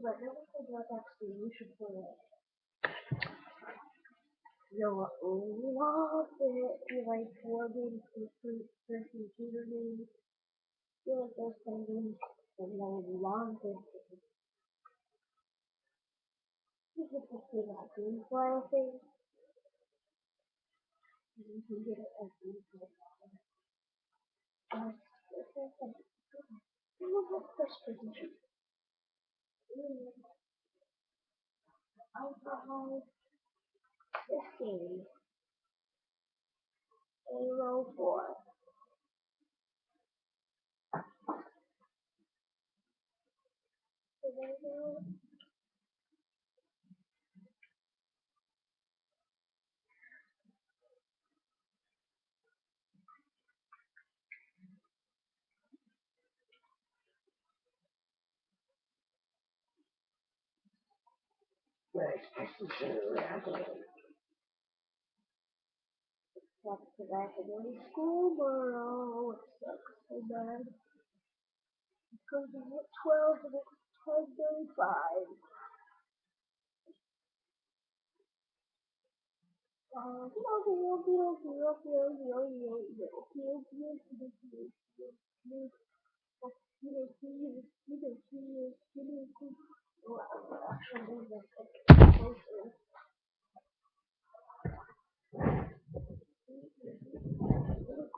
But never forget that you should play it. You'll love it. You like war games, person shooter games. You like those kind of games, and you'll love it. You can just see that gameplay thing. You can get it as gameplay. It's like, you know what first person shooter. I have this game, Halo 4. Sucks because I have to go to school tomorrow. It sucks so bad. It's going to be at 12 and it's 10:35.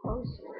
Closer.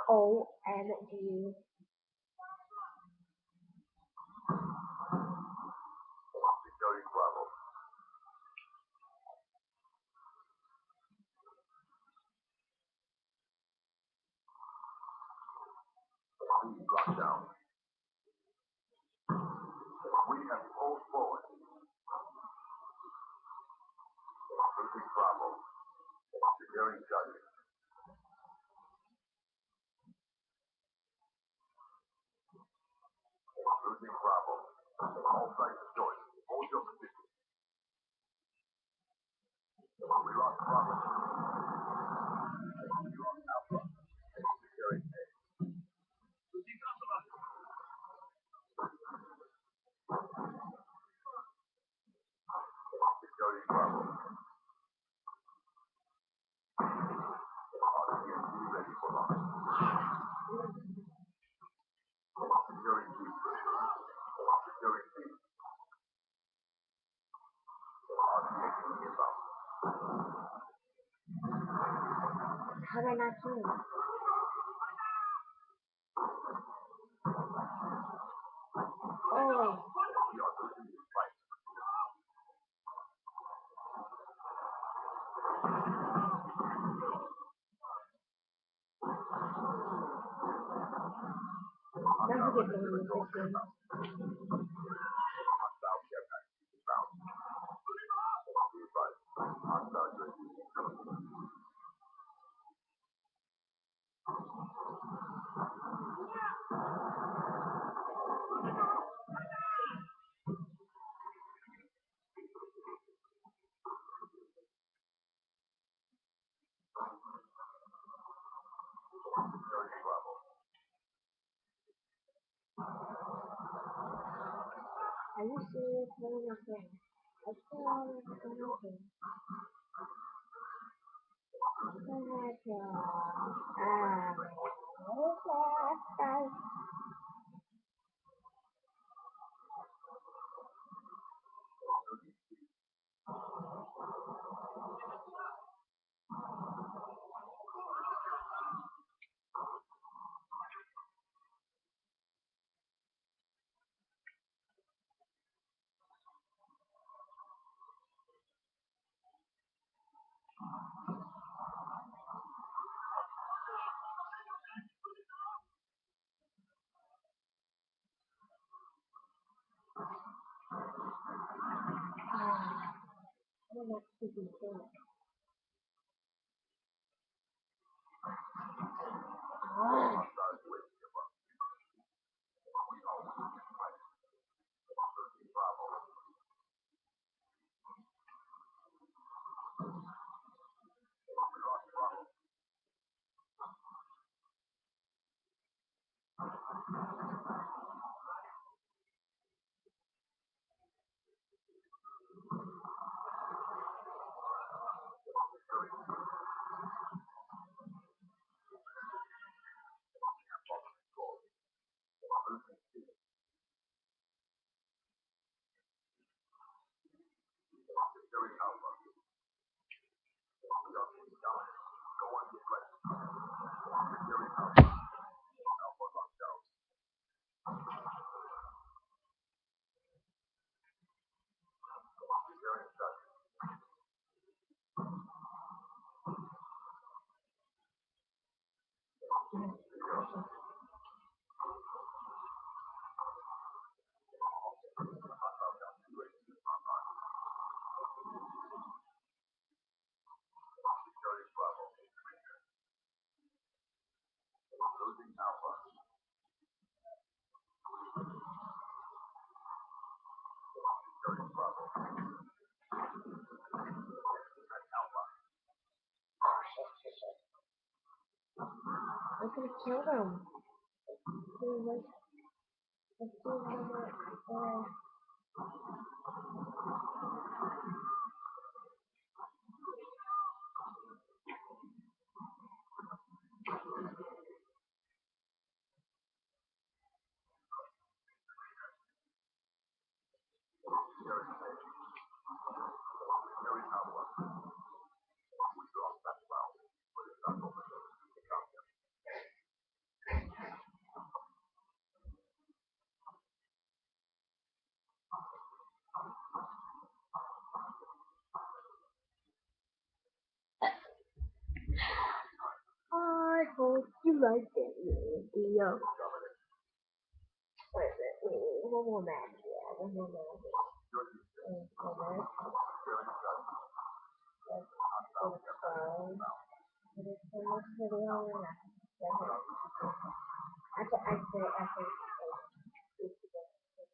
OMG. How did I not see it? Oh, don't forget the music game. Are you serious? What am I saying? I still want to go over. I don't know if you can. I can kill them. Let's do another. I hope you like that video. One more match. Yeah, one more match. One more match. That's fine. But it's the next video and after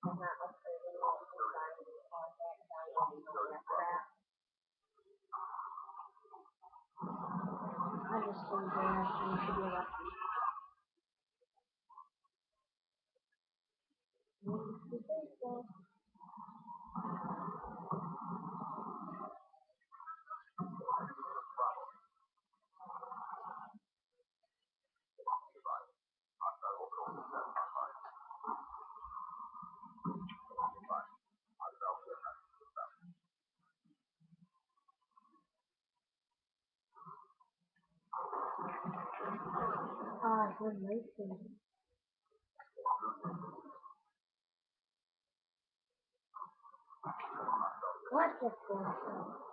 I'm not uploading it, on that downloading all that crap. I just think that you should be lucky. You think so? Ah, it's amazing. What the fuck?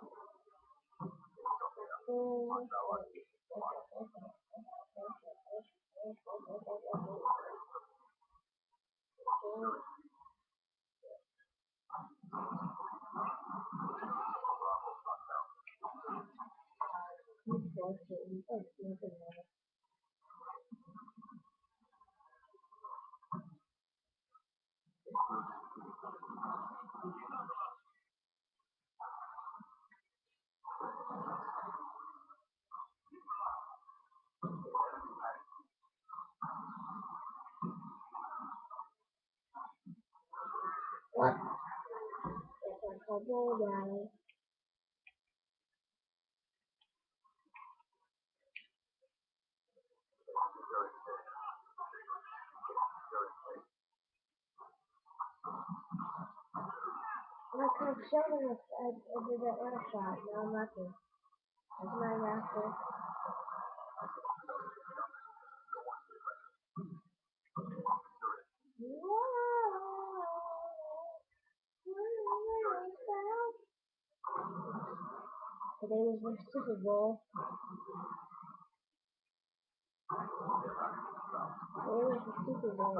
What? Go down. Like I'm showing us, I did that air shot. Now I'm after. That's my master. Today was the Super Bowl. Today was the Super Bowl.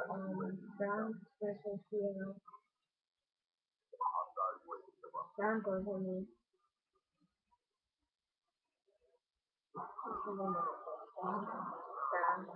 Browns versus Seattle. Broncos, I mean. Browns.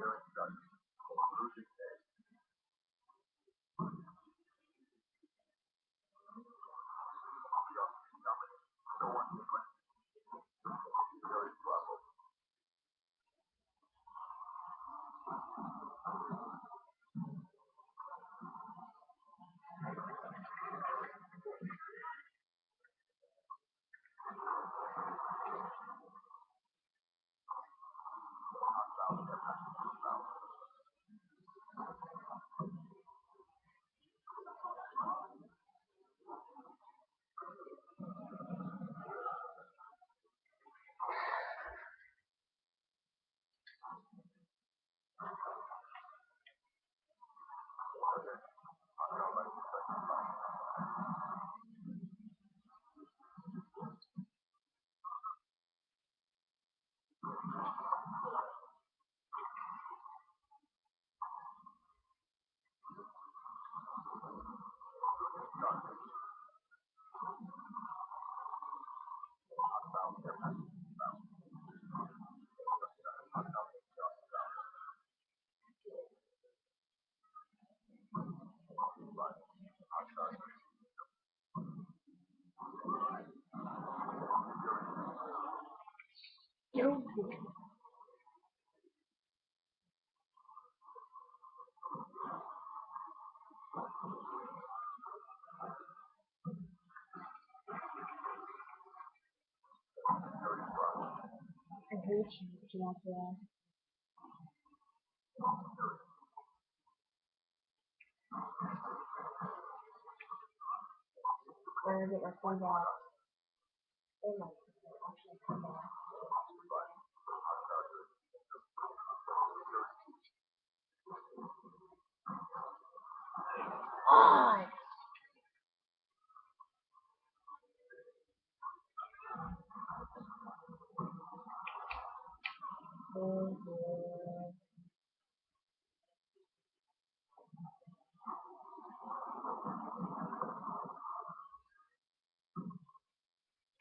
I hate you after that. I'm gonna get my phone back. Oh my god. Ah!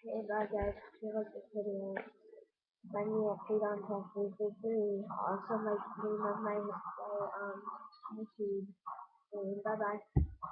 Hey bye guys, if you like this video, find me at FreedomTech333. Also like the name of my YouTube. Bye bye.